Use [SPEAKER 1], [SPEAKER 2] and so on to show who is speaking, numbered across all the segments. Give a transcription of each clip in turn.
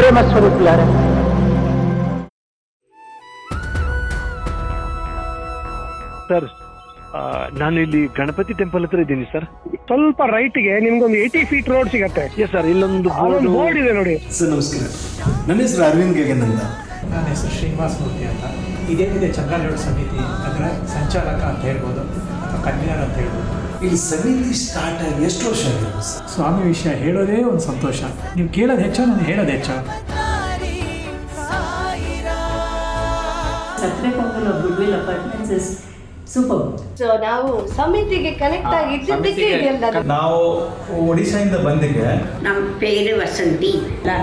[SPEAKER 1] ಪ್ರೇಮ ಸ್ವರೂಪಿಯಾರೆ.
[SPEAKER 2] Sir, ನಾನು ಇಲ್ಲಿ Ganapati temple ಹತ್ರ ಇದ್ದೀನಿ ಸರ್.
[SPEAKER 1] ಸ್ವಲ್ಪ ರೈಟ್ಗೆ ನಿಮ್ಗೊಂದು 80 feet ರೋಡ್ ಸಿಗತ್ತೆ.
[SPEAKER 2] ಎಸ್ ಸರ್, ಇಲ್ಲೊಂದು
[SPEAKER 1] ಬೋರ್ಡ್ ಇದೆ ನೋಡಿ.
[SPEAKER 3] ಸರ್ ನಮಸ್ಕಾರ, ನನ್ನ ಹೆಸರು ಅರವಿಂದ್ ಗಗನ್ ಅಂತ.
[SPEAKER 4] ನನ್ನ ಹೆಸರು ಶ್ರೀನಿವಾಸ್ ಮೂರ್ತಿ ಅಂತ. ಇದೇನಿದೆ ಚಂದ್ರಲೇಔಟ್ ಸಮಿತಿ ಅದರ ಸಂಚಾಲಕ ಅಂತ ಹೇಳ್ಬೋದು ಅಥವಾ ಕನ್ವೀನರ್ ಅಂತ ಹೇಳ್ಬೋದು.
[SPEAKER 3] ಇಲ್ಲಿ ಸಮಿತಿ ಸ್ಟಾರ್ಟ್ ಆಗಿ ಎಷ್ಟು ವರ್ಷ ಆಗಿದೆ ಸರ್?
[SPEAKER 4] ಸ್ವಾಮಿ ವಿಷಯ ಹೇಳೋದೇ ಒಂದು ಸಂತೋಷ. ನೀವು ಕೇಳೋದು ಹೆಚ್ಚು, ನಾನು ಹೇಳೋದು ಹೆಚ್ಚು.
[SPEAKER 5] ಸಕ್ಕರೆ pongal of goodwill apartments is super.
[SPEAKER 6] So ನಾವು ಸಮಿತಿಗೆ ಕನೆಕ್ಟ್ ಆಗಿದ್ದಕ್ಕೆ ಇದೆಲ್ಲ.
[SPEAKER 7] ನಾವು ಒಡಿಶಾದಿಂದ ಬಂದಿದ್ದೆ.
[SPEAKER 5] ನಮ್ಮ ಪೇರು ವಸಂತಿ.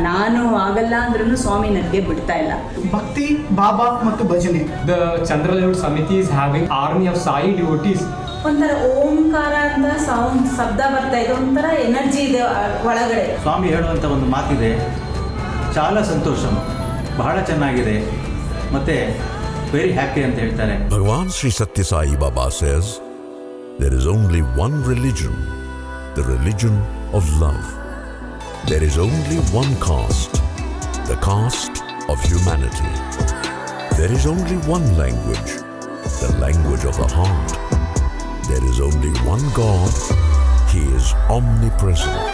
[SPEAKER 5] ನಾನು ಆಗಲ್ಲ ಅಂದ್ರೂ ಸ್ವಾಮಿ ನನಗೆ ಬಿಡ್ತಾ ಇಲ್ಲ.
[SPEAKER 8] ಭಕ್ತಿ, ಬಾಬಾ ಮತ್ತು ಭಜನೆ.
[SPEAKER 9] The Chandralayut Samiti is having army of Sai devotees.
[SPEAKER 5] ಒಂಥರ ಓಂಕಾರ ಅಂತ ಸೌಂಡ್ ಶಬ್ದ ಬರ್ತಾ ಇದೆ, ಒಂಥರ ಎನರ್ಜಿ ಇದೆ ಒಳಗಡೆ.
[SPEAKER 7] ಸ್ವಾಮಿ ಹೇಳುವಂಥ ಒಂದು ಮಾತಿದೆ, చాలా ಸಂತೋಷ, ಬಹಳ ಚೆನ್ನಾಗಿದೆ, ಮತ್ತೆ ವೆರಿ ಹ್ಯಾಪಿ ಅಂತ ಹೇಳ್ತಾರೆ.
[SPEAKER 10] Bhagavan Sri Satya Sai Baba says, there is only one religion, the religion of love. There is only one caste, the caste of humanity. There is only one language, the language of the heart. There is only one God, He is omnipresent.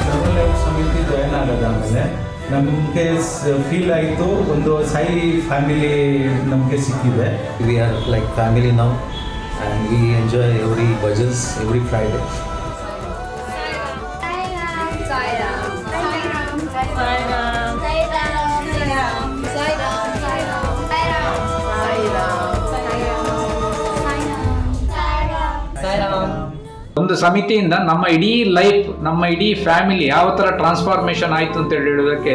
[SPEAKER 7] Chandra Layout ಸಮಿತಿ join ಆಗೋದಾದಮೇಲೆ ನಮಗೆ feel ಆಯಿತು, ಒಂದು Sai family ನಮಗೆ ಸಿಕ್ಕಿದೆ.
[SPEAKER 11] We are like family now and we enjoy every bhajans every Friday.
[SPEAKER 9] ಒಂದು ಸಮಿತಿಯಿಂದ ನಮ್ಮ ಇಡೀ ಲೈಫ್, ನಮ್ಮ ಇಡೀ ಫ್ಯಾಮಿಲಿ ಯಾವ ಥರ ಟ್ರಾನ್ಸ್ಫಾರ್ಮೇಷನ್ ಆಯಿತು ಅಂತ ಹೇಳೋದಕ್ಕೆ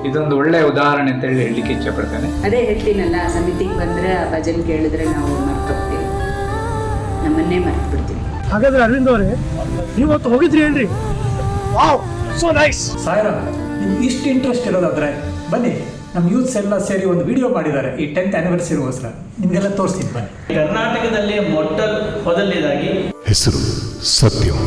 [SPEAKER 9] ಇದೊಂದು ಒಳ್ಳೆಯ ಉದಾಹರಣೆ ಅಂತ ಹೇಳಲಿಕ್ಕೆ ಇಚ್ಛೆಪಡ್ತೇನೆ.
[SPEAKER 5] ಅದೇ ಹೇಳ್ತೀನಲ್ಲ, ಸಮಿತಿಗೆ ಬಂದರೆ ಭಜನ್ ಕೇಳಿದ್ರೆ ನಾವು ಮರ್ತೋಗ್ತೀವಿ, ನಮ್ಮನ್ನೇ ಮರ್ತು ಬಿಡ್ತೀವಿ.
[SPEAKER 1] ಹಾಗಾದ್ರೆ ಅರವಿಂದ್ ಅವರೇ, ನೀವತ್ತು ಹೋಗಿದ್ರಿ ಏನ್ರಿ? Wow, so nice.
[SPEAKER 4] ಸಾಯಿರಾಮ್, ನಿಮ್ಗೆ ಇಷ್ಟು ಇಂಟ್ರೆಸ್ಟ್ ಇರೋದಾದ್ರೆ ಬನ್ನಿ, ನಮ್ಮ ಯೂತ್ಸ್ ಎಲ್ಲ ಸೇರಿ ಒಂದು ವಿಡಿಯೋ ಮಾಡಿದ್ದಾರೆ ಈ 10th anniversary-ಗೋಸ್ಕರ. ನಿಮಗೆಲ್ಲ ತೋರಿಸ್ತೀನಿ ಬನ್ನಿ.
[SPEAKER 7] ಕರ್ನಾಟಕದಲ್ಲಿ ಮೊದಲನೇದಾಗಿ
[SPEAKER 3] ಹೆಸರು ಸತ್ಯಂ.